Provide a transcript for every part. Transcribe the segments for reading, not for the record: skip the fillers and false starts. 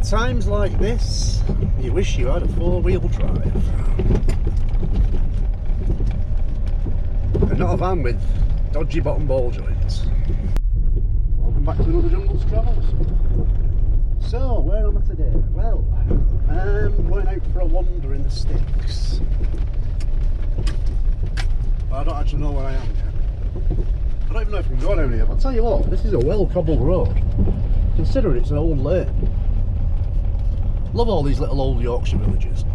Times like this, you wish you had a four-wheel drive. And not a van with dodgy bottom ball joints. Welcome back to another Jungles Travels. So, where am I today? Well, I'm going out for a wander in the sticks. But I don't actually know where I am yet. I don't even know if I can go down here, but I'll tell you what, this is a well-cobbled road, considering it's an old lane. Love all these little old Yorkshire villages.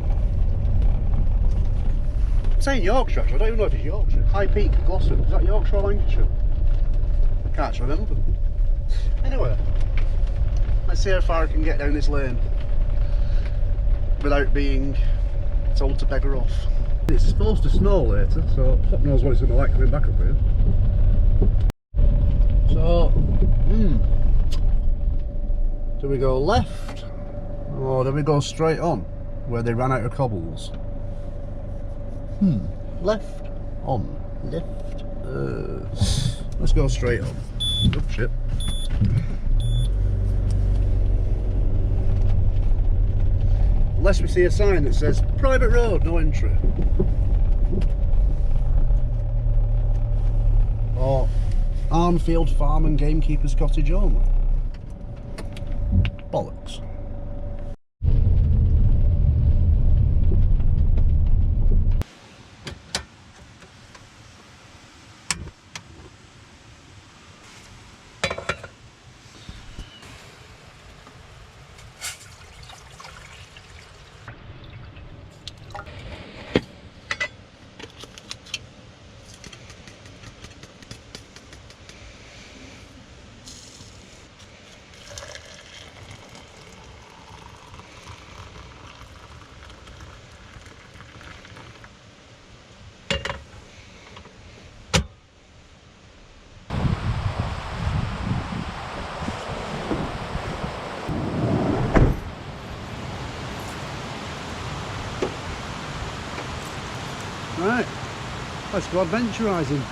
I'm saying Yorkshire actually, I don't even know if it's Yorkshire. High Peak, Gloucester, is that Yorkshire or Lancashire? I can't remember. Anyway, let's see how far I can get down this lane without being told to beggar off. It's supposed to snow later, so fuck knows what it's going to like coming back up here. So, do we go left or do we go straight on where they ran out of cobbles? Left, on, left. Let's go straight on. Oh shit. Unless we see a sign that says private road, no entry. Or Arnfield Farm and Gamekeeper's Cottage only. Bollocks. Right, let's go adventurising.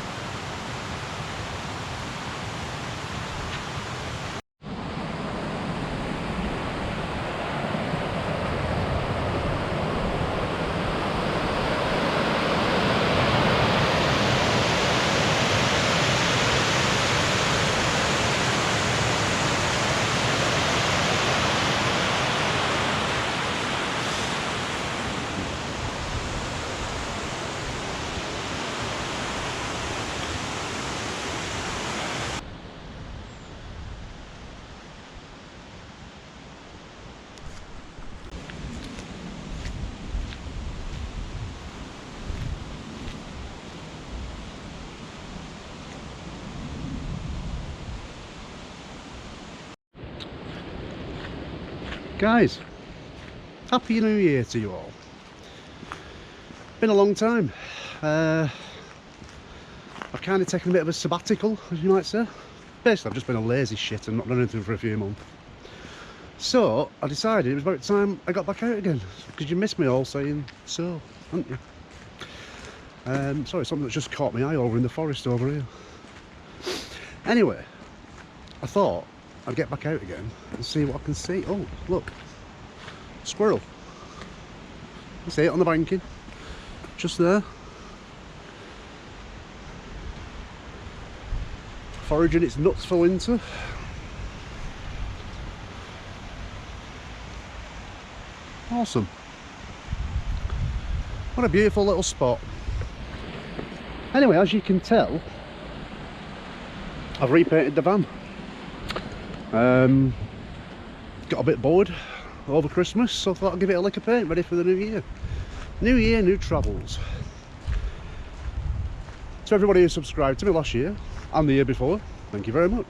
Guys, Happy New Year to you all. Been a long time. I've kind of taken a bit of a sabbatical, as you might say. Basically, I've just been a lazy shit and not done anything for a few months. So, I decided it was about time I got back out again, because you missed me all saying so, haven't you? Sorry, something that's just caught my eye over in the forest over here. Anyway, I thought I'd get back out again and see what I can see. Oh, look, squirrel. You see it on the banking, just there. Foraging its nuts for winter. Awesome. What a beautiful little spot. Anyway, as you can tell, I've repainted the van. Got a bit bored over Christmas, so I thought I'd give it a lick of paint, ready for the new year. New year, new travels. To everybody who subscribed to me last year and the year before, thank you very much.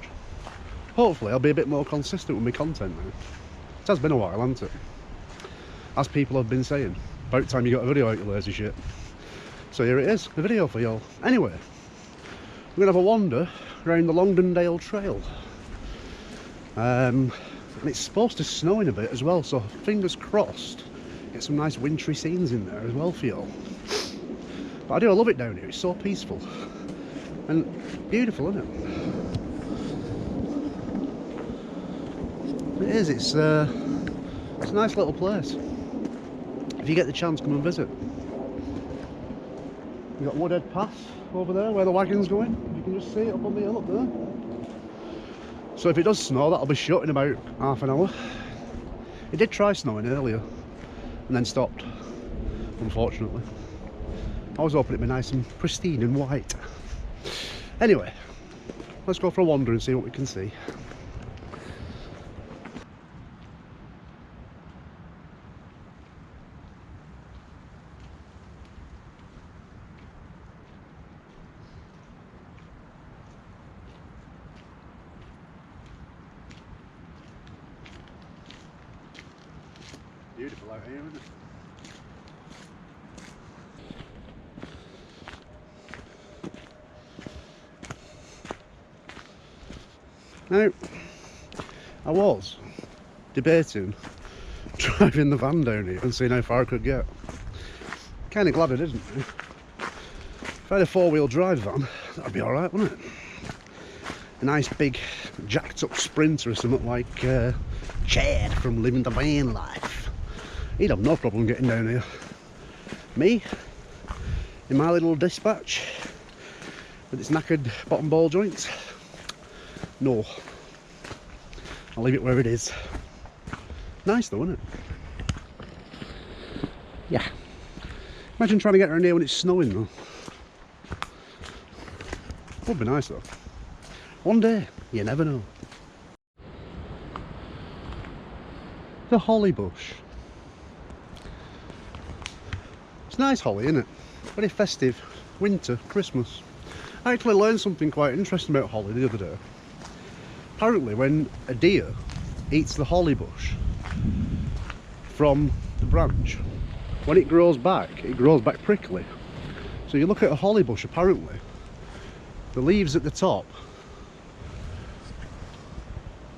Hopefully I'll be a bit more consistent with my content now. It has been a while, hasn't it? As people have been saying, about time you got a video out, you lazy shit. So here it is, the video for y'all. Anyway, we're gonna have a wander around the Longdendale Trail. And it's supposed to snow in a bit as well, so fingers crossed get some nice wintry scenes in there as well for y'all. But I love it down here, it's so peaceful and beautiful, isn't it? It is, it's It's a nice little place. If you get the chance, come and visit. We've got Woodhead Pass over there where the wagon's going. You can just see it up on the hill up there. So if it does snow, that'll be shut in about half an hour. It did try snowing earlier and then stopped, unfortunately. I was hoping it'd be nice and pristine and white. Anyway, let's go for a wander and see what we can see. Beautiful out here, isn't it? Now, I was debating driving the van down here and seeing how far I could get. Kind of glad I didn't. If I had a four-wheel drive van, that'd be alright, wouldn't it? A nice big jacked up Sprinter or something like Chad from Living the Van Life. He'd have no problem getting down here. Me, in my little dispatch with its knackered bottom ball joints, no. I'll leave it where it is. Nice though, isn't it? Yeah. Imagine trying to get around here when it's snowing though. Would be nice though. One day, you never know. The holly bush. It's nice holly, isn't it? Very festive. Winter, Christmas. I actually learned something quite interesting about holly the other day. Apparently when a deer eats the holly bush from the branch, when it grows back prickly. So you look at a holly bush, apparently the leaves at the top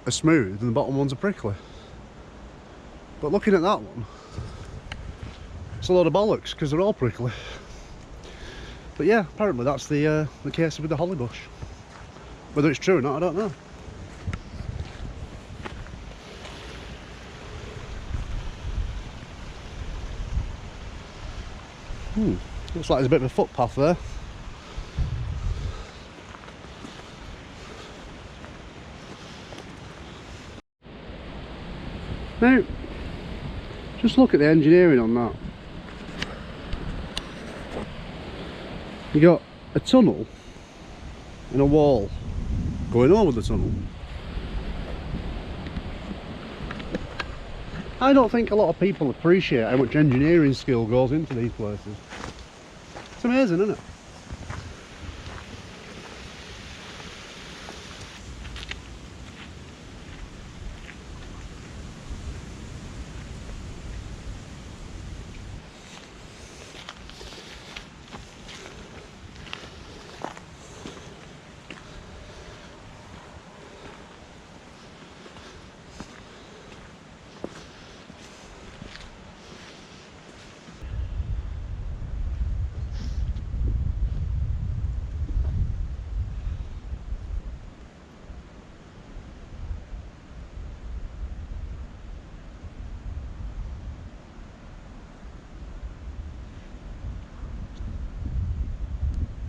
are smooth and the bottom ones are prickly. But looking at that one, it's a load of bollocks because they're all prickly. But yeah, apparently that's the case with the holly bush. Whether it's true or not, I don't know. Looks like there's a bit of a footpath there. Now, just look at the engineering on that. You got a tunnel and a wall going over the tunnel. I don't think a lot of people appreciate how much engineering skill goes into these places. It's amazing, isn't it?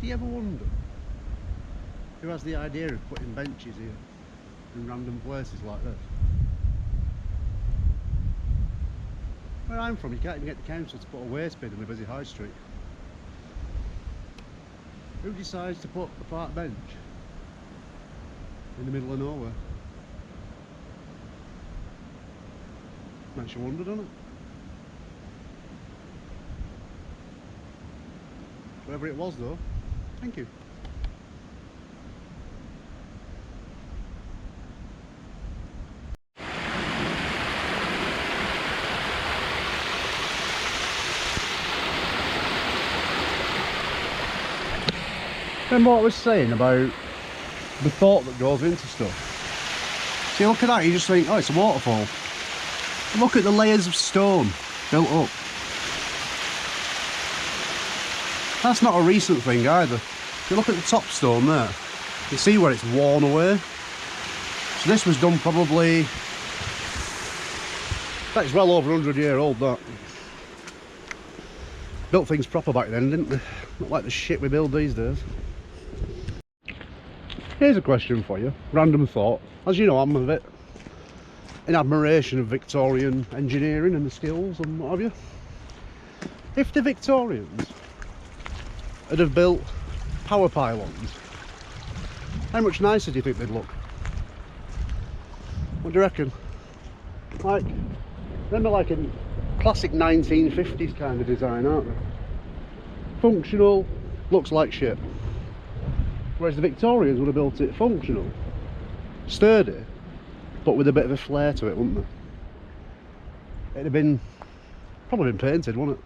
Do you ever wonder who has the idea of putting benches here in random places like this? Where I'm from, you can't even get the council to put a waste bin in a busy high street. Who decides to put a park bench in the middle of nowhere? Makes you wonder, doesn't it? Whoever it was though, thank you. Remember what I was saying about the thought that goes into stuff? See, look at that, you just think, oh, it's a waterfall. Look at the layers of stone built up. That's not a recent thing either. If you look at the top stone there, you see where it's worn away. So this was done probably That is well over 100-year-old, that. Built things proper back then, didn't they? Not like the shit we build these days. Here's a question for you, random thought. As you know, I'm a bit in admiration of Victorian engineering and the skills and what have you. If the Victorians had have built power pylons, how much nicer do you think they'd look? What do you reckon? Like, remember, like a classic 1950s kind of design, aren't they? Functional, looks like shit. Whereas the Victorians would have built it functional, sturdy, but with a bit of a flair to it, wouldn't they? It'd have been, probably been painted, wouldn't it?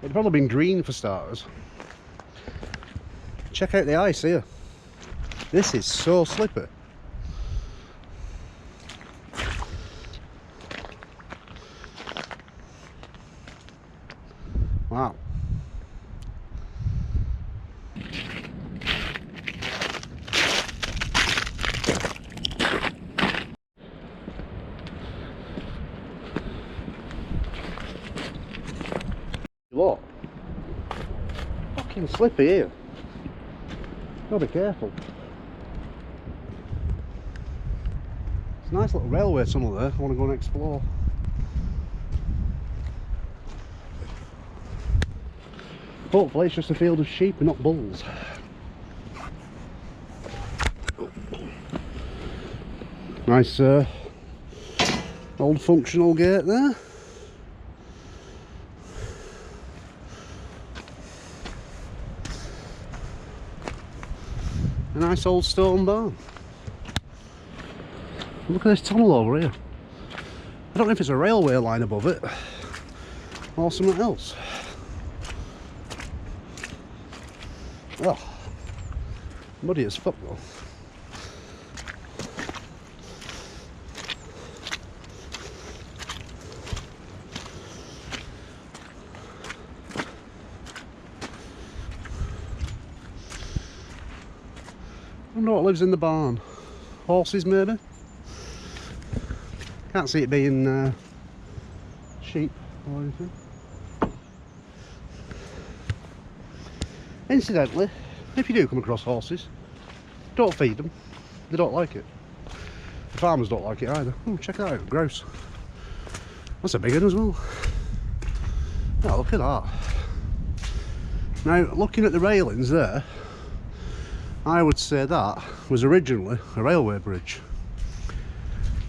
It'd probably been green for starters. Check out the ice here. This is so slippery. Wow. Look. Fucking slippy here. Gotta be careful. It's a nice little railway tunnel there. I want to go and explore. Hopefully it's just a field of sheep and not bulls. Nice old functional gate there. A nice old stone barn. Look at this tunnel over here. I don't know if it's a railway line above it or something else. Oh, muddy as fuck though. I wonder what lives in the barn. Horses maybe? Can't see it being sheep or anything. Incidentally, if you do come across horses, don't feed them. They don't like it. The farmers don't like it either. Oh, check that out, grouse. That's a big one as well. Oh, look at that. Now, looking at the railings there, I would say that was originally a railway bridge.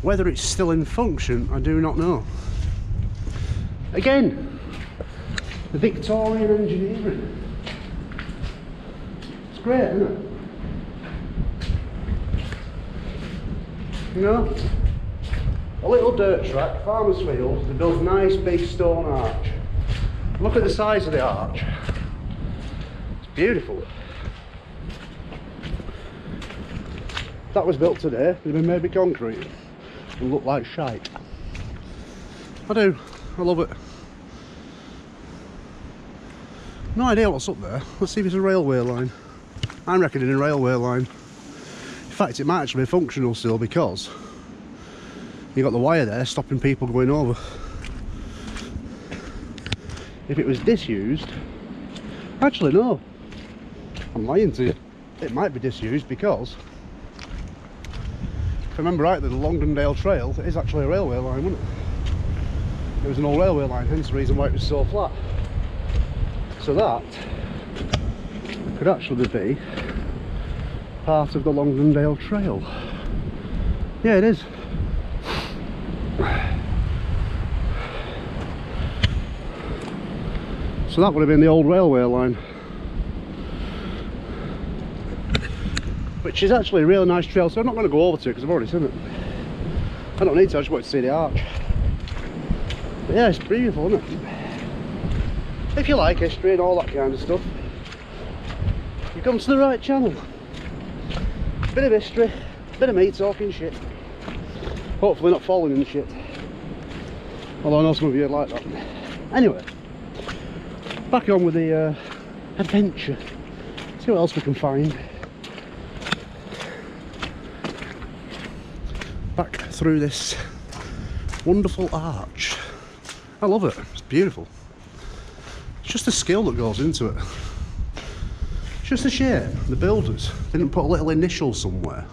Whether it's still in function, I do not know. Again, the Victorian engineering. It's great, isn't it? You know, a little dirt track, farmer's field, they built a nice big stone arch. Look at the size of the arch. It's beautiful. If that was built today, it'd have been made of concrete and look like shite. I do, I love it. No idea what's up there. Let's see if it's a railway line. I'm reckoning a railway line. In fact, it might actually be functional still because you've got the wire there stopping people going over. If it was disused, actually no, I'm lying to you. It might be disused because, if I remember rightly, the Longdendale Trail is actually a railway line, wasn't it? It was an old railway line, hence the reason why it was so flat. So that could actually be part of the Longdendale Trail. Yeah, it is. So that would have been the old railway line, which is actually a really nice trail, so I'm not going to go over to it because I've already seen it. I don't need to, I just want to see the arch. But yeah, it's beautiful, isn't it? If you like history and all that kind of stuff, you've come to the right channel. Bit of history, bit of me talking shit. Hopefully not falling in the shit. Although I know some of you would like that. Anyway, back on with the adventure. See what else we can find. Back through this Wonderful arch. I love it. It's beautiful. It's just the skill that goes into it. It's just a shame the builders didn't put a little initial somewhere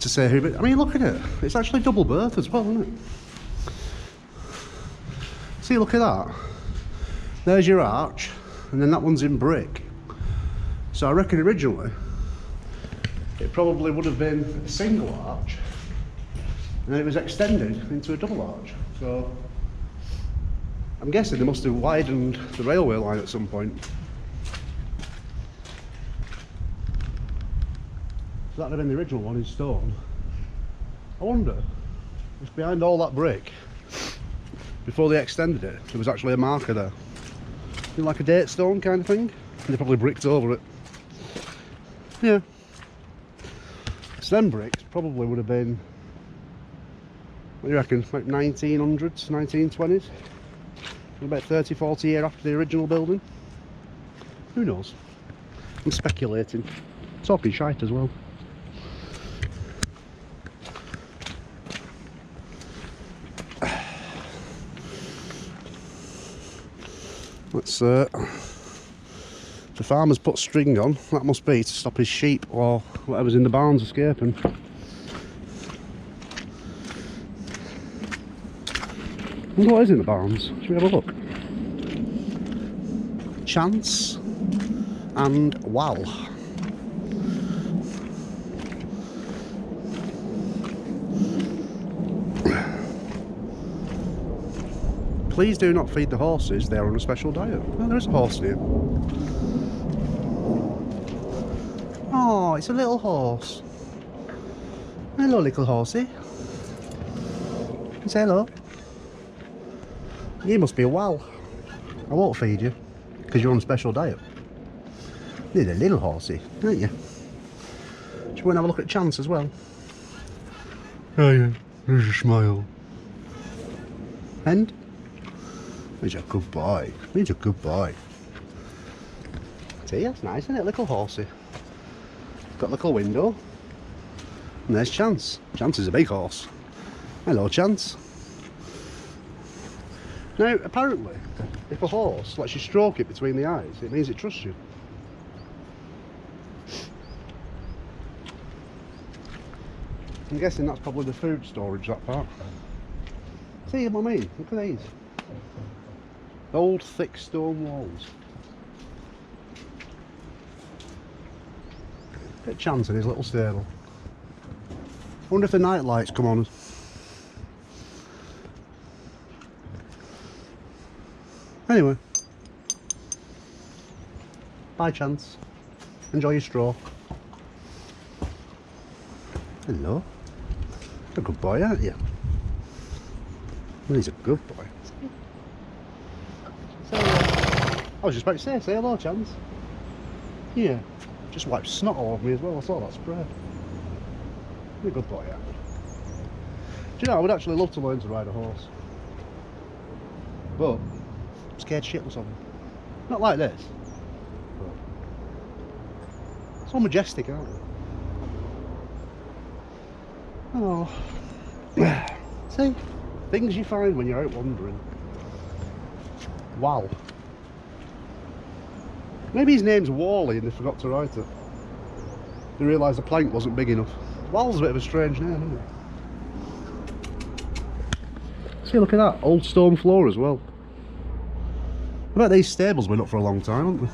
to say who. I mean, look at it. It's actually double berth as well, isn't it? See, look at that. There's your arch, and then that one's in brick. So I reckon originally it probably would have been a single arch, and then it was extended into a double arch. So I'm guessing they must have widened the railway line at some point. So that would have been the original one in stone. I wonder if behind all that brick, before they extended it, there was actually a marker there. Like a date stone kind of thing. And they probably bricked over it. Yeah. So them bricks probably would have been, what do you reckon, like 1900s, 1920s? About 30, 40 years after the original building. Who knows? I'm speculating. Talking shite as well. Let's the farmer's put string on. That must be to stop his sheep or whatever's in the barns escaping. I wonder what is in the barns. Should we have a look? Chance and Wal. Please do not feed the horses, they are on a special diet. Oh, there is a horse here. Oh, it's a little horse. Hello, little horsey. Say hello. You must be a Wal. I won't feed you, because you're on a special diet. You're a little horsey, aren't you? Do you want to have a look at Chance as well? Oh yeah, there's a smile. And? He's a good boy. He's a good boy. See, that's nice, isn't it? Little horsey. Got a little window. And there's Chance. Chance is a big horse. Hello, Chance. Now, apparently, if a horse lets you stroke it between the eyes, it means it trusts you. I'm guessing that's probably the food storage, that part. See what I mean? Look at these. Old, thick stone walls. Bit of Chance in his little stable. I wonder if the night lights come on. Anyway. Bye, Chance. Enjoy your straw. Hello. You're a good boy, aren't you? Well, he's a good boy. I was just about to say hello, Chance. Yeah. Just wiped snot all over me as well. I saw that spray. You're a good boy, yeah. Do you know, I would actually love to learn to ride a horse. But I'm scared shitless of them. Not like this. But so majestic, aren't they? Oh. See? Things you find when you're out wandering. Wow. Maybe his name's Wally and they forgot to write it. They realised the plank wasn't big enough. Wal's a bit of a strange name, isn't it? See, look at that. Old stone floor as well. I bet these stables been up for a long time, haven't they?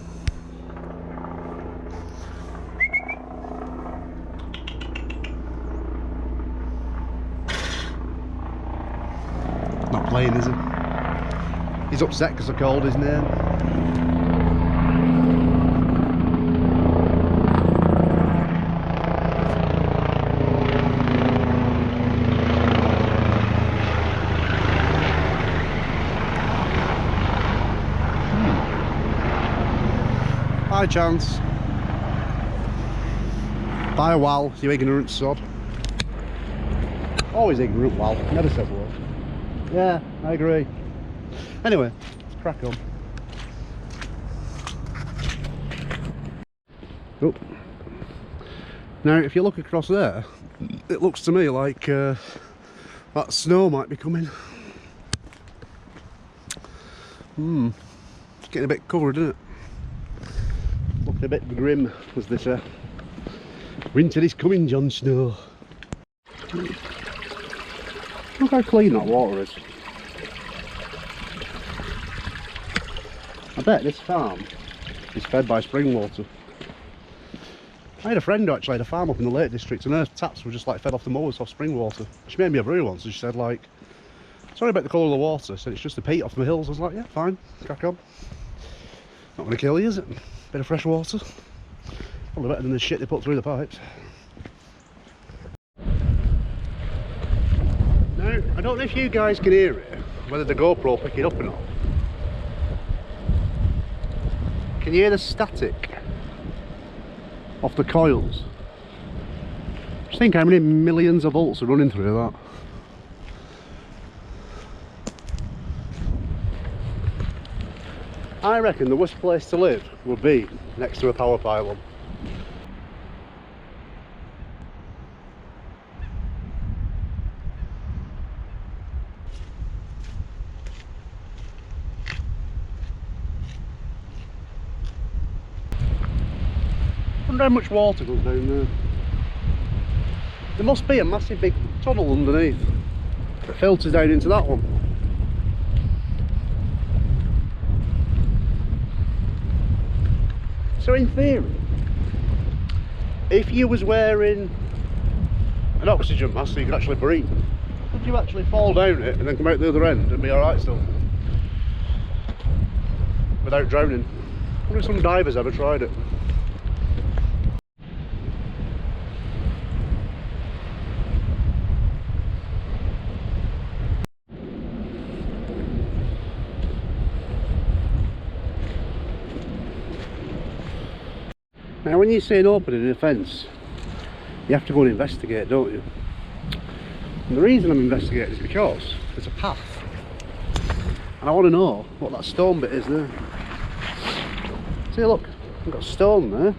Not playing, is he? He's upset because I called his name. Bye, Chance. Bye, Wal, you ignorant sod. Always ignorant, Wal. Never says a word. Yeah, I agree. Anyway, let's crack on. Oh. Now, if you look across there, it looks to me like That snow might be coming. It's getting a bit covered, isn't it? Looking a bit grim as they say. Winter is coming, Jon Snow. Look how clean that water is. I bet this farm is fed by spring water. I had a friend who actually had a farm up in the Lake District and her taps were just like fed off the mowers off spring water. She made me a brew once and she said like, sorry about the colour of the water, said it's just the peat off the hills. I was like, yeah, fine, crack on. Not going to kill you, is it? Bit of fresh water. Probably better than the shit they put through the pipes. Now, I don't know if you guys can hear it, whether the GoPro will pick it up or not. Can you hear the static off the coils? Just think how many millions of volts are running through that. I reckon the worst place to live would be next to a power pylon. I wonder how much water goes down there. There must be a massive big tunnel underneath that filters down into that one. So in theory, if you was wearing an oxygen mask so you could actually breathe, could you actually fall down it and then come out the other end and be alright still? Without drowning? I wonder if some divers ever tried it. Now when you see an opening in a fence, you have to go and investigate, don't you? And the reason I'm investigating is because there's a path. And I want to know what that stone bit is there. See, look, I've got a stone there,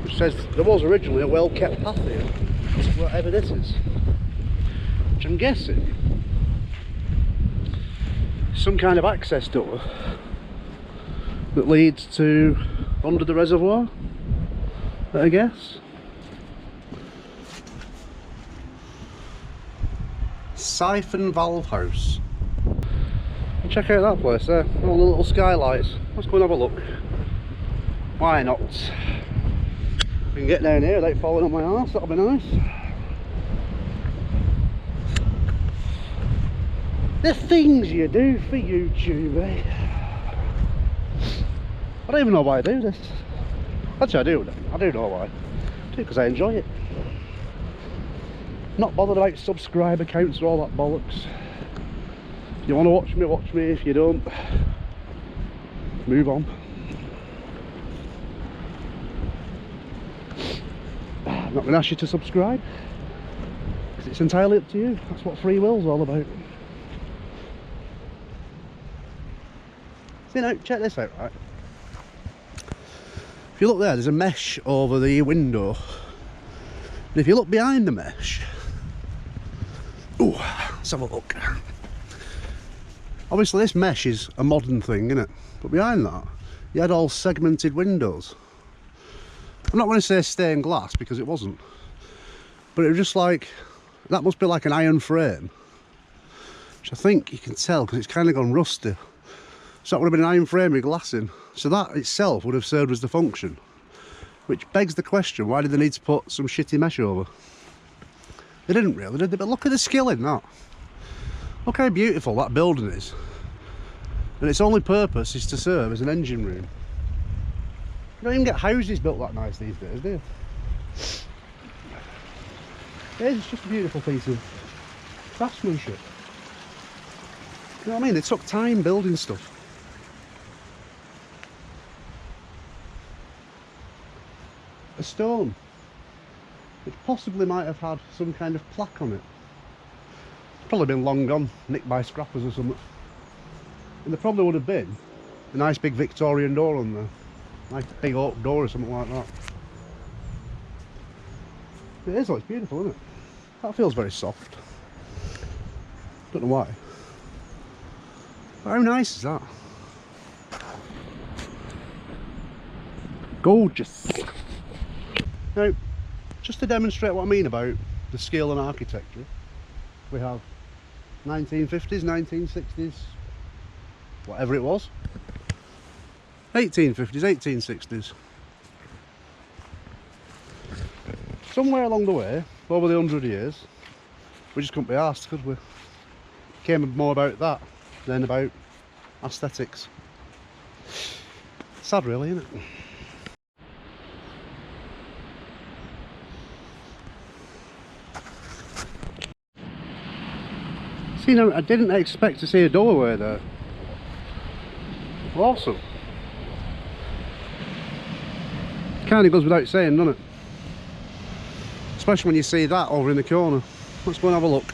which says there was originally a well-kept path here. Whatever this is. Which I'm guessing is some kind of access door that leads to under the reservoir, I guess. Siphon Valve House. Check out that place there, all the little skylights. Let's go and have a look. Why not? We can get down here without falling on my arse, that'll be nice. The things you do for YouTube, eh? I don't even know why I do this. Actually I do know why. I do it because I enjoy it. Not bothered about subscriber counts or all that bollocks. If you want to watch me. If you don't, move on. I'm not going to ask you to subscribe because it's entirely up to you. That's what free will's all about. See now, check this out, right? If you look there, there's a mesh over the window. And if you look behind the mesh, ooh, let's have a look. Obviously this mesh is a modern thing, isn't it? But behind that, you had all segmented windows. I'm not going to say stained glass because it wasn't. But it was just like, that must be like an iron frame. Which I think you can tell because it's kind of gone rusty. So that would have been an iron frame with glass in. So that itself would have served as the function. Which begs the question, why did they need to put some shitty mesh over? They didn't really, did they? But look at the skill in that. Look how beautiful that building is. And its only purpose is to serve as an engine room. You don't even get houses built that nice these days, do you? It's just a beautiful piece of craftsmanship. You know what I mean? They took time building stuff. A stone which possibly might have had some kind of plaque on it. It's probably been long gone, nicked by scrappers or something. And there probably would have been a nice big Victorian door on there. Nice big oak door or something like that. It is, it's beautiful, isn't it? That feels very soft. Don't know why. But how nice is that? Gorgeous. Now, just to demonstrate what I mean about the skill and architecture, we have 1950s, 1960s, whatever it was, 1850s, 1860s. Somewhere along the way, over the 100 years, we just couldn't be asked because we came more about that than about aesthetics. Sad really, isn't it? See, now, I didn't expect to see a doorway there. Awesome. Kind of goes without saying, doesn't it? Especially when you see that over in the corner. Let's go and have a look.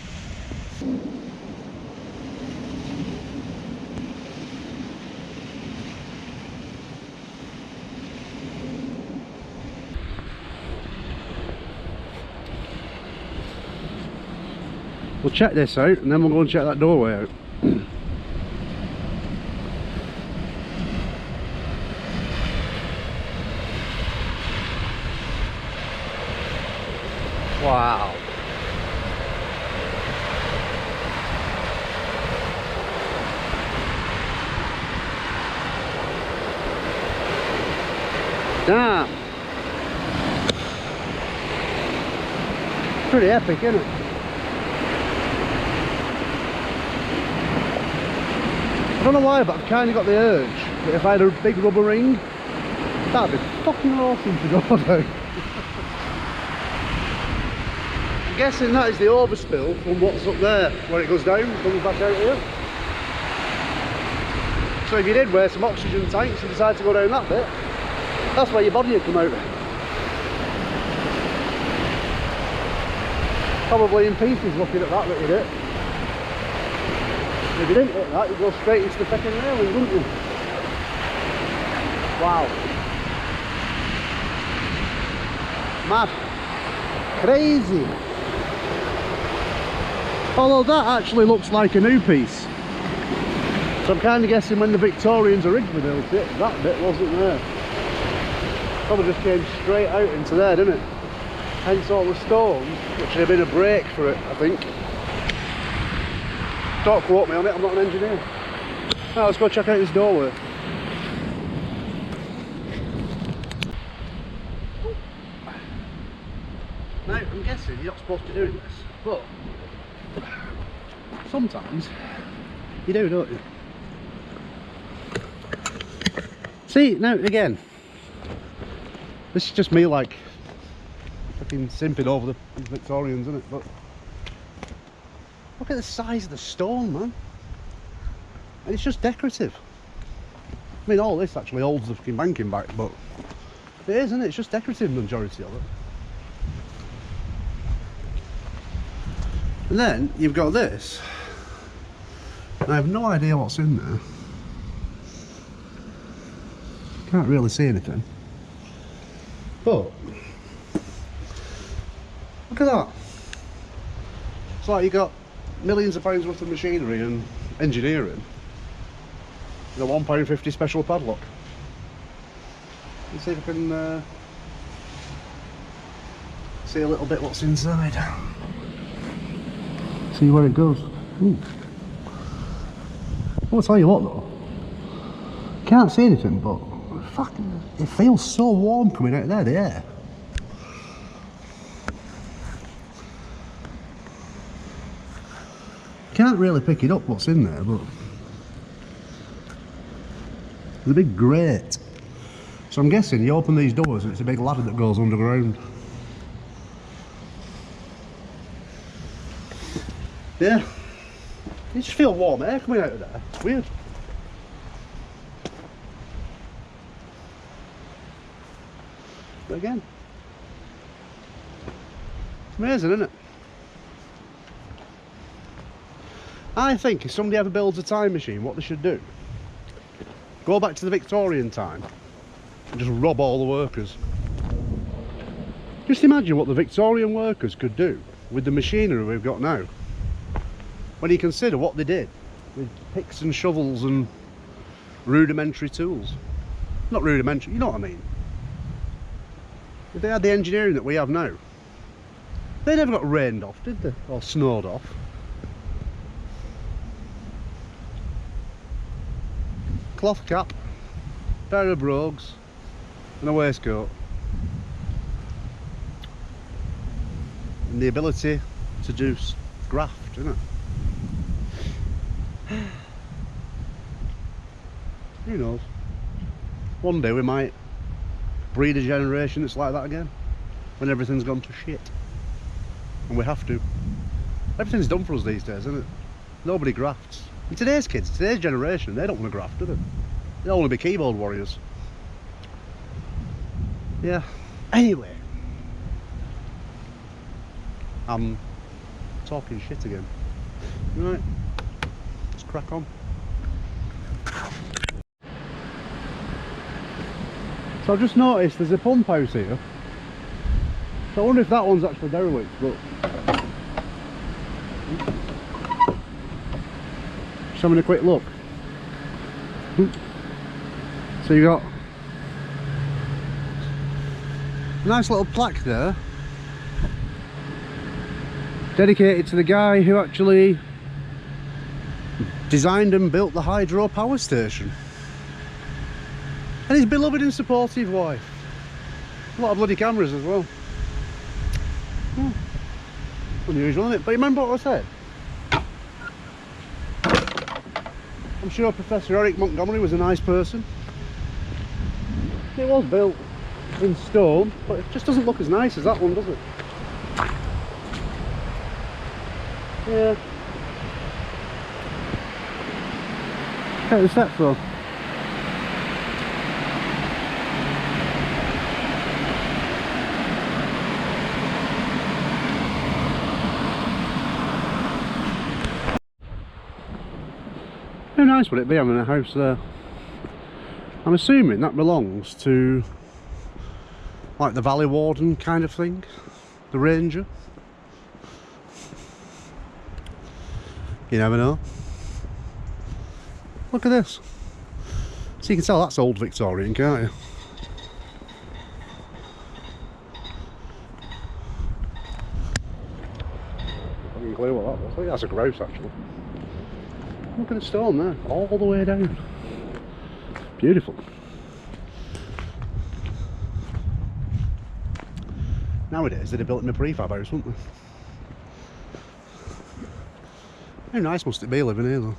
We'll check this out and then we'll go and check that doorway out. Wow. Damn. Pretty epic, isn't it? I don't know why, but I've kind of got the urge that if I had a big rubber ring, that'd be fucking awesome to go down. I'm guessing that is the overspill from what's up there, where it goes down, comes back out here. So if you did wear some oxygen tanks and decide to go down that bit, that's where your body would come out. Probably in pieces looking at that you did. If you didn't hit that, you'd go straight into the fucking railing, wouldn't you? Wow. Mad. Crazy. Although that actually looks like a new piece. So I'm kind of guessing when the Victorians originally built it, that bit wasn't there. Probably just came straight out into there, didn't it? Hence all the stones, which would have been a break for it, I think. Don't quote me on it, I'm not an engineer. Right, let's go check out this doorway. Now, I'm guessing you're not supposed to be doing this, but sometimes you do, don't you? See, now again, this is just me like fucking simping over the Victorians, isn't it? But look at the size of the stone, man. And it's just decorative. I mean, all this actually holds the fucking banking back, but it is, isn't it? It's just decorative, the majority of it. And then you've got this. I have no idea what's in there. Can't really see anything. But look at that. It's like you got millions of pounds worth of machinery and engineering in a £1.50 special padlock. Let's see if I can see a little bit what's inside. See where it goes. Ooh. I'll tell you what though, can't see anything, but fucking, it feels so warm coming out of there, the air. Can't really pick it up what's in there, but there's a big grate. So I'm guessing you open these doors and it's a big ladder that goes underground. Yeah, you just feel warm air coming out of there. It's weird. But again, it's amazing, isn't it? I think if somebody ever builds a time machine, what they should do, go back to the Victorian time and just rob all the workers. Just imagine what the Victorian workers could do with the machinery we've got now. when you consider what they did with picks and shovels and rudimentary tools. Not rudimentary, you know what I mean. If they had the engineering that we have now, they never got rained off, did they? Or snowed off. Cloth cap, pair of brogues and a waistcoat. And the ability to do graft, isn't it? Who knows? One day we might breed a generation that's like that again, when everything's gone to shit. And we have to. Everything's done for us these days, isn't it? Nobody grafts. And today's kids, today's generation, they don't want to graft, do they? They don't want to be keyboard warriors. Yeah. Anyway. I'm talking shit again. Right. Let's crack on. So I've just noticed there's a pump house here. So I wonder if that one's actually derelict, but just having a quick look. So you got a nice little plaque there, dedicated to the guy who actually designed and built the hydro power station. And his beloved and supportive wife. A lot of bloody cameras as well. Unusual, isn't it? But you remember what I said? I'm sure Professor Eric Montgomery was a nice person. It was built in stone, but it just doesn't look as nice as that one, does it? Yeah. Take the steps though. How nice would it be having a house there? I'm assuming that belongs to like the Valley Warden kind of thing, the Ranger. You never know. Look at this. So you can tell that's old Victorian, can't you? I haven't a clue what that was. I think that's a grouse actually. Look at the stone there, all the way down. Beautiful. Nowadays they'd have built in a prefab house, wouldn't they? How nice must it be living here though?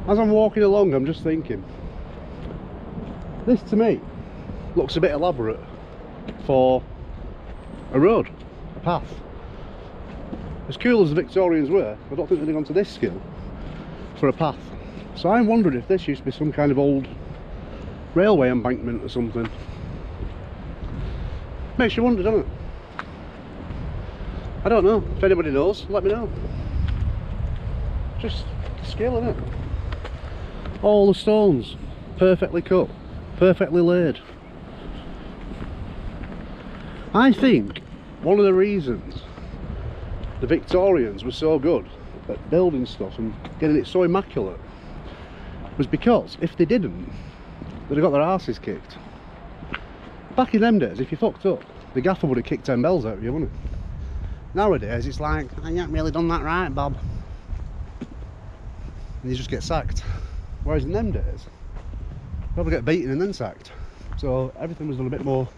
As I'm walking along, I'm just thinking, this to me looks a bit elaborate for a road, a path. As cool as the Victorians were, I don't think they'd have gone to this scale for a path. So I'm wondering if this used to be some kind of old railway embankment or something. Makes you wonder, doesn't it? I don't know. If anybody knows, let me know. Just scale, isn't it? All the stones perfectly cut, perfectly laid. I think one of the reasons the Victorians were so good at building stuff and getting it so immaculate was because if they didn't, they'd have got their arses kicked. Back in them days, if you fucked up, the gaffer would have kicked 10 bells out of you, wouldn't it? Nowadays it's like, I ain't really done that right, Bob, and you just get sacked. Whereas in them days, people get beaten and then sacked, so everything was done a bit more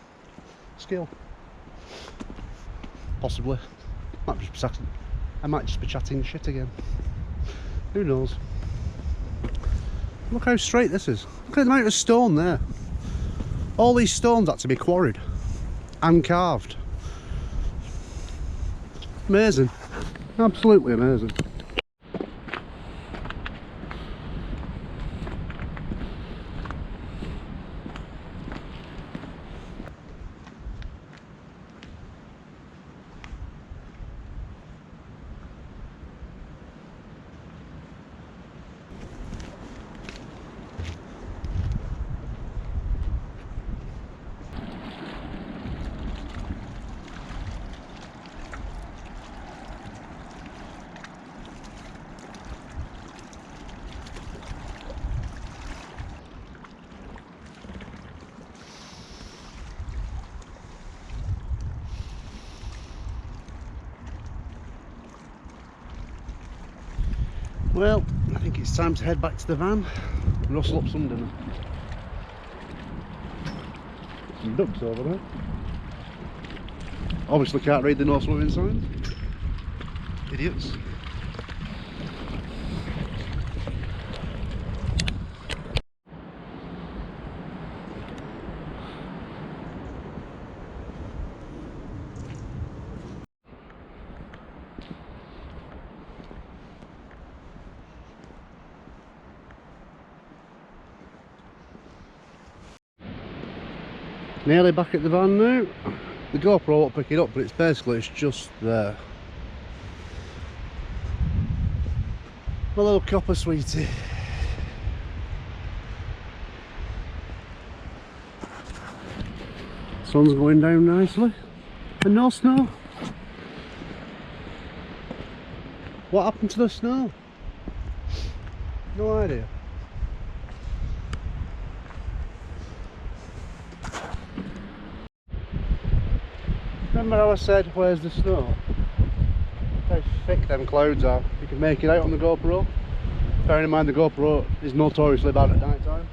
skill. Possibly. I might just be chatting shit again. Who knows? Look how straight this is. Look at the amount of stone there. All these stones had to be quarried and carved. Amazing. Absolutely amazing. Well, I think it's time to head back to the van, rustle up some dinner. Some ducks over there. Obviously can't read the no swimming sign. Idiots. Nearly back at the van now. The GoPro won't pick it up, but it's just there. My little copper sweetie. Sun's going down nicely. And no snow. What happened to the snow? No idea. Remember how I said, where's the snow? How thick them clouds are. You can make it out on the GoPro. Bearing in mind the GoPro is notoriously bad at night time.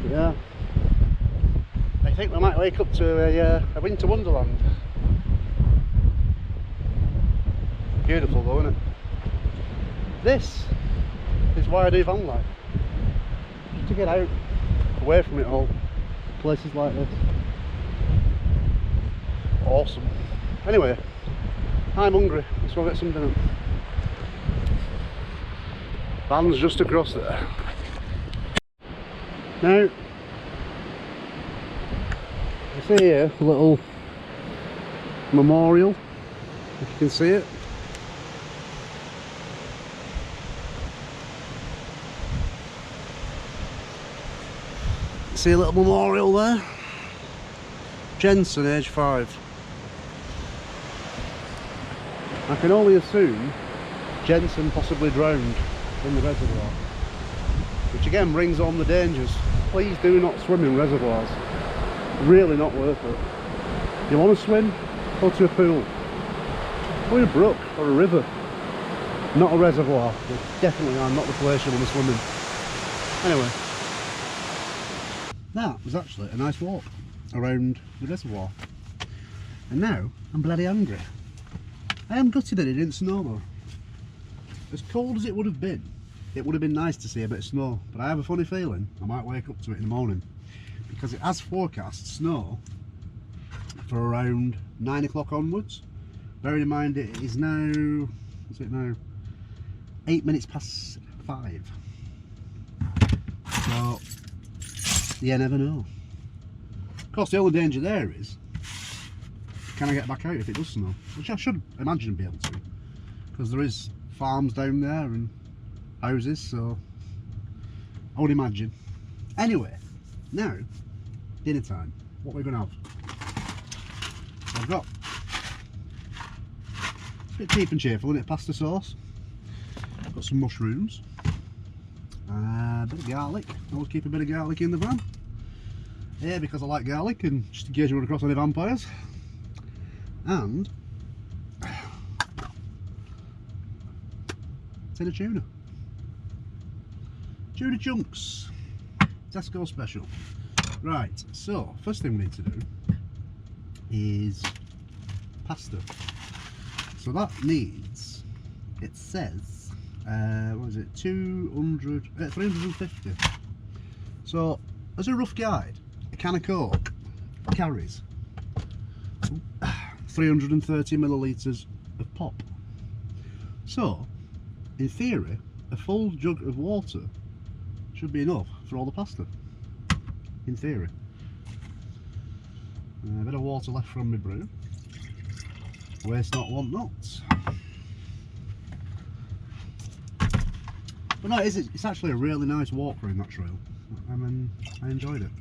Yeah. I think we might wake up to a winter wonderland. Beautiful though, isn't it? This is why I do van life. Just to get out, away from it all. Places like this. Awesome. Anyway, I'm hungry. Let's go get some dinner. Van's just across there. Now, you see here a little memorial, if you can see it. See a little memorial there? Jensen, age 5. I can only assume Jensen possibly drowned in the reservoir, which again brings home the dangers. Please do not swim in reservoirs. Really not worth it. You want to swim? Go to a pool. Go in a brook or a river. Not a reservoir. They definitely are not the place you want to swim in. Anyway, that was actually a nice walk around the reservoir. And now I'm bloody hungry. I am gutted that it didn't snow though. As cold as it would have been nice to see a bit of snow, but I have a funny feeling I might wake up to it in the morning, because it has forecast snow for around 9 o'clock onwards. Bearing in mind it is now, what's it now, 8 minutes past 5. So, you never know. Of course the only danger there is, can I get back out if it does snow? Which I should imagine be able to, because there is farms down there and houses, so I would imagine. Anyway, now dinner time. What we're going to have? So I've got a bit cheap and cheerful, isn't it? Pasta sauce. I've got some mushrooms, a bit of garlic. I always keep a bit of garlic in the van. Yeah, because I like garlic, and just in case you run across any vampires. And a tin of tuna. Tuna chunks. Tesco special. Right, so first thing we need to do is pasta. So that needs, it says, what is it, 350. So as a rough guide, a can of Coke carries 330 millilitres of pop. So, in theory, a full jug of water should be enough for all the pasta. In theory. A bit of water left from my brew. Waste not, want not. But no, it's actually a really nice walk around that trail. I mean, I enjoyed it.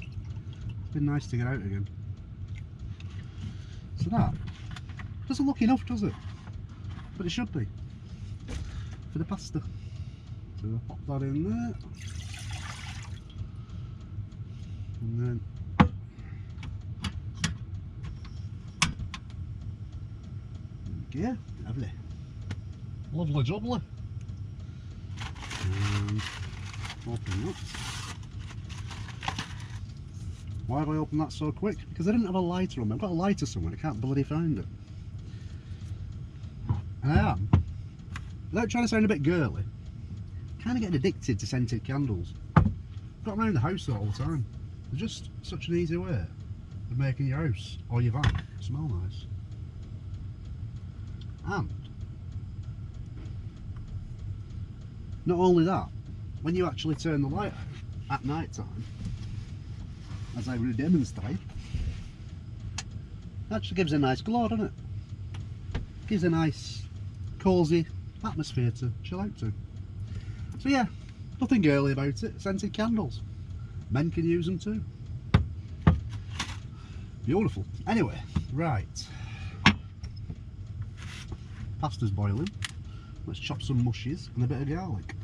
It's been nice to get out again. So that doesn't look enough, does it? But it should be for the pasta. So I'll pop that in there, and then yeah, lovely. Lovely jubbly. And open that. Why have I opened that so quick? Because I didn't have a lighter on me. I've got a lighter somewhere, I can't bloody find it. And I am, without trying to sound a bit girly, kind of getting addicted to scented candles. Got them around the house all the time. They're just such an easy way of making your house or your van smell nice. And not only that, when you actually turn the light out at night time, as I will demonstrate, it actually gives a nice glow, doesn't it? Gives a nice cosy atmosphere to chill out to. So yeah, nothing girly about it. Scented candles, men can use them too. Beautiful. Anyway, right, pasta's boiling. Let's chop some mushies and a bit of garlic.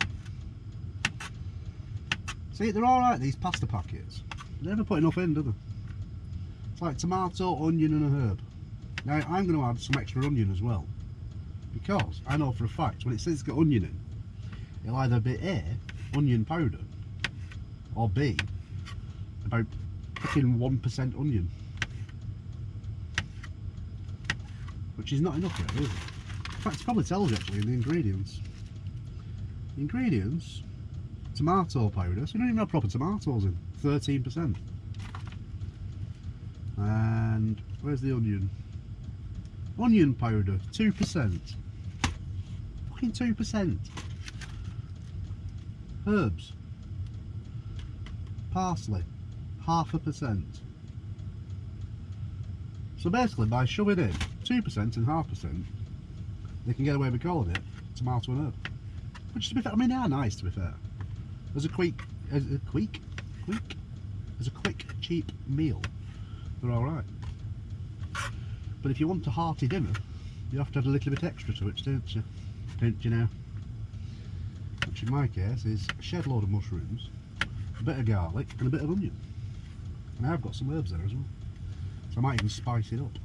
See, they're alright, these pasta packets. They never put enough in, do they? It's like tomato, onion and a herb. Now I'm going to add some extra onion as well, because I know for a fact when it says it's got onion in, it'll either be A, onion powder, or B, about fucking 1% onion. Which is not enough really, is it? In fact, it probably tells you actually in the ingredients. The ingredients, tomato powder, so you don't even have proper tomatoes in, 13%. And where's the onion? Onion powder, 2%. Fucking 2%. Herbs, parsley, 0.5%. So basically by shoving in 2% and 0.5%, they can get away with calling it tomato and herb. Which to be fair, I mean they are nice to be fair. As a quick cheap meal, they're alright. But if you want a hearty dinner, you have to add a little bit extra to it, don't you? Don't you know? Which in my case is a shed load of mushrooms, a bit of garlic and a bit of onion. And I've got some herbs there as well. So I might even spice it up.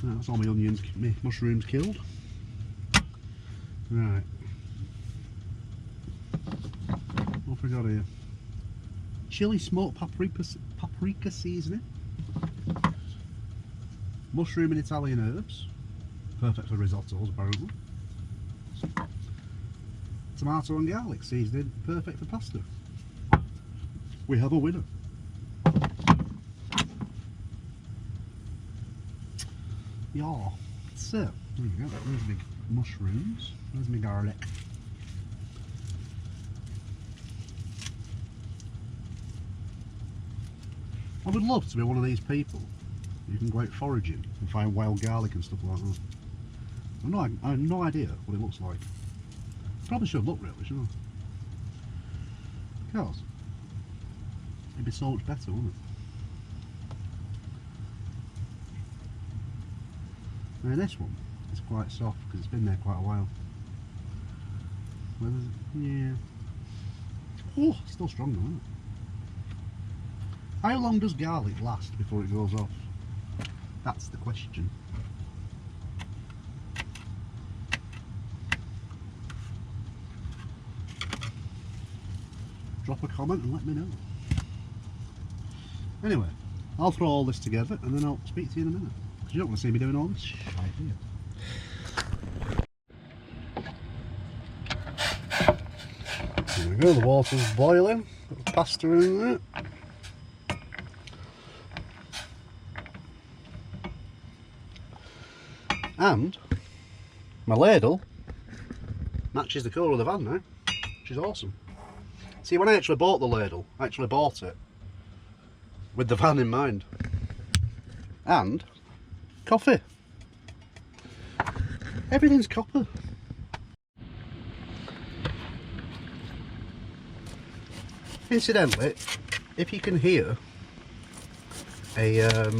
That's all my onions, my mushrooms killed. Right. What have we got here? Chili smoked paprika seasoning. Mushroom and Italian herbs. Perfect for risottos apparently. Tomato and garlic seasoning. Perfect for pasta. We have a winner. Yeah. So, there we go. There's my mushrooms. There's my garlic. I would love to be one of these people who can go out foraging and find wild garlic and stuff like that. I have no idea what it looks like. Probably should look really, shouldn't I? Because it'd be so much better, wouldn't it? Now this one is quite soft because it's been there quite a while. Yeah. Oh, still strong though, isn't it? How long does garlic last before it goes off? That's the question. Drop a comment and let me know. Anyway, I'll throw all this together and then I'll speak to you in a minute. Because you don't want to see me doing all this shit here. There we go, the water's boiling. Got the pasta in there. And my ladle matches the colour of the van now, which is awesome. See, when I actually bought the ladle, I actually bought it with the van in mind. And coffee. Everything's copper. Incidentally, if you can hear a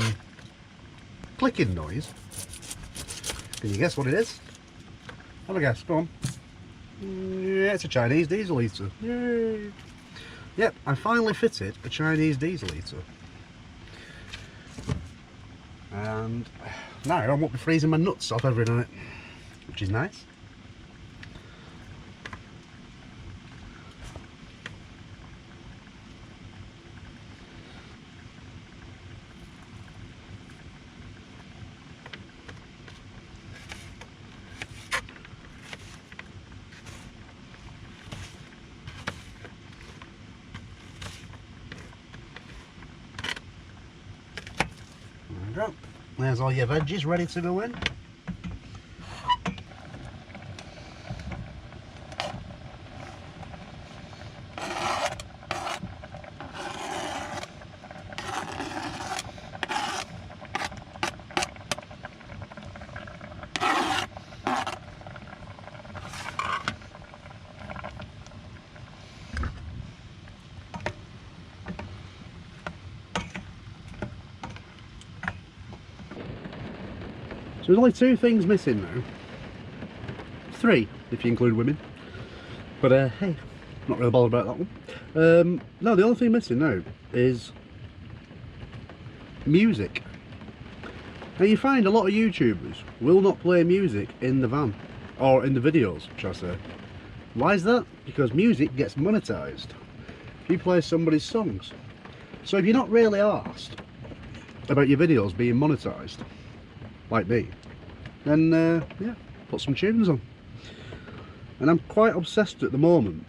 clicking noise, can you guess what it is? Have a guess, go on. Yeah, it's a Chinese diesel heater. Yay! Yep, I finally fitted a Chinese diesel heater. And now I won't be freezing my nuts off every night. which is nice. There's all your veggies ready to go in. So there's only 2 things missing now. 3 if you include women. But hey, not really bothered about that one. No, the only thing missing now is music. Now you find a lot of YouTubers will not play music in the van, or in the videos, shall I say. Why is that? Because music gets monetized if you play somebody's songs. So if you're not really arsed about your videos being monetized, like me, then yeah, put some tunes on. And I'm quite obsessed at the moment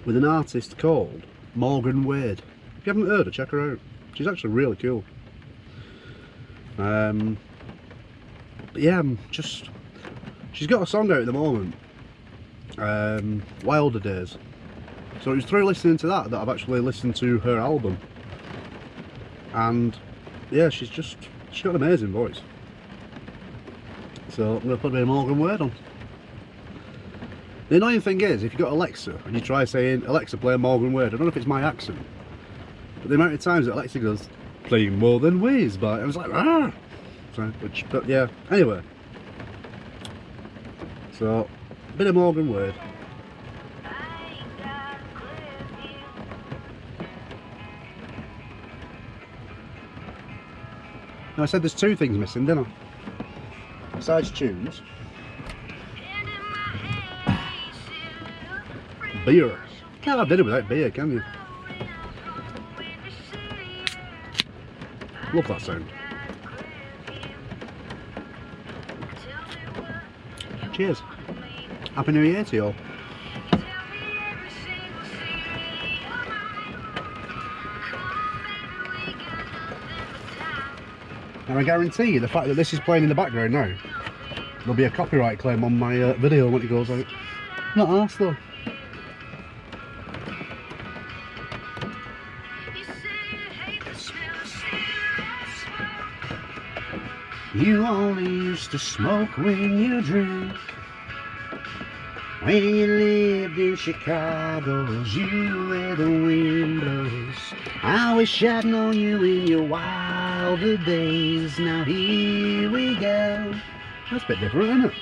with an artist called Morgan Wade. If you haven't heard her, check her out. She's actually really cool. But yeah, she's got a song out at the moment, Wilder Days. So it was through listening to that I've actually listened to her album. And yeah, she's got an amazing voice. So I'm going to put a bit of Morgan Wade on. The annoying thing is, if you've got Alexa and you try saying, Alexa, play Morgan Wade, I don't know if it's my accent, but the amount of times that Alexa goes, playing Morgan Wade, but I was like, ah! So, but yeah, anyway. So, a bit of Morgan Wade. Now I said there's 2 things missing, didn't I? Besides tunes. Beer. Can't have dinner without beer, can you? Love that sound. Cheers. Happy New Year to you all. Now I guarantee you the fact that this is playing in the background now, there'll be a copyright claim on my video when it goes out. Not arsed though. You only used to smoke when you drink. When you lived in Chicago, you where the wind blows. I wish I'd known you in your wilder days. Now here we go. That's a bit different, isn't it?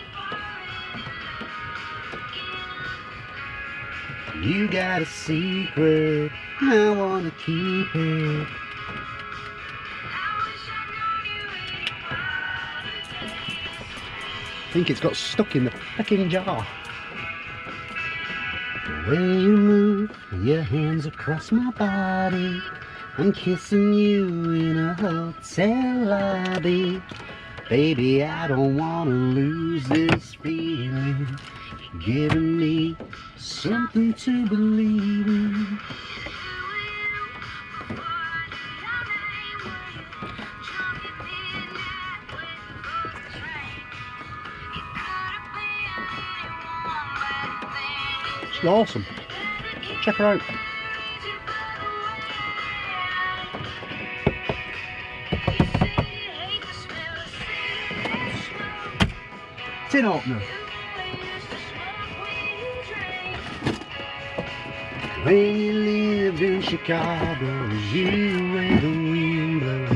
You got a secret, I wanna keep it. I think it's got stuck in the fucking jar. The way you move your hands across my body, I'm kissing you in a hotel lobby. Baby, I don't wanna lose this feeling. You're giving me something to believe in. She's awesome. Check her out. Tin opener. When you lived in Chicago, you where the wind blows.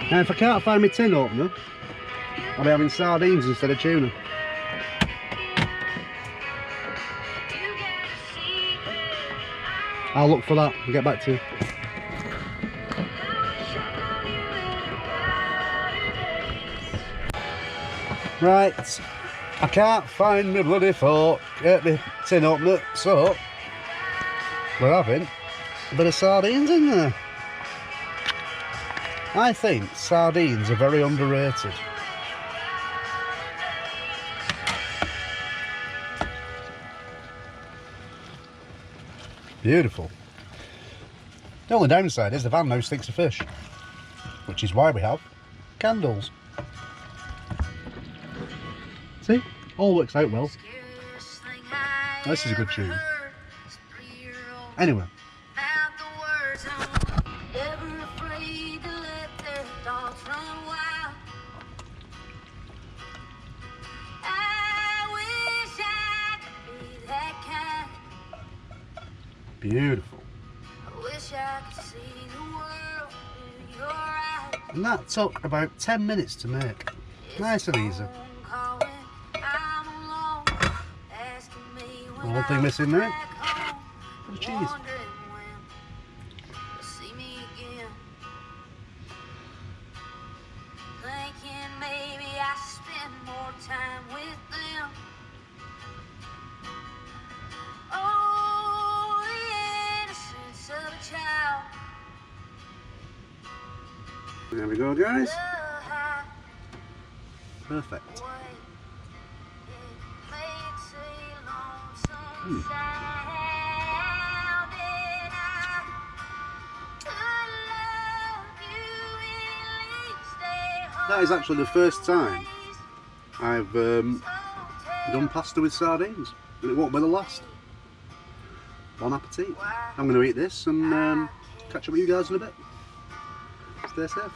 Now if I can't find my tin opener, I'll be having sardines instead of tuna. I'll look for that and get back to you. Right, I can't find my bloody fork at the tin opener, so we're having a bit of sardines in there. I think sardines are very underrated. Beautiful. The only downside is the van now stinks of fish, which is why we have candles. See, all works out well. This is a good tune. Anyway. Beautiful. And that took about 10 minutes to make. Nice and easy. One thing missing there. The cheese. There we go, guys. Perfect. That is actually the first time I've done pasta with sardines, and it won't be the last. Bon appetit. I'm going to eat this and catch up with you guys in a bit. Stay safe.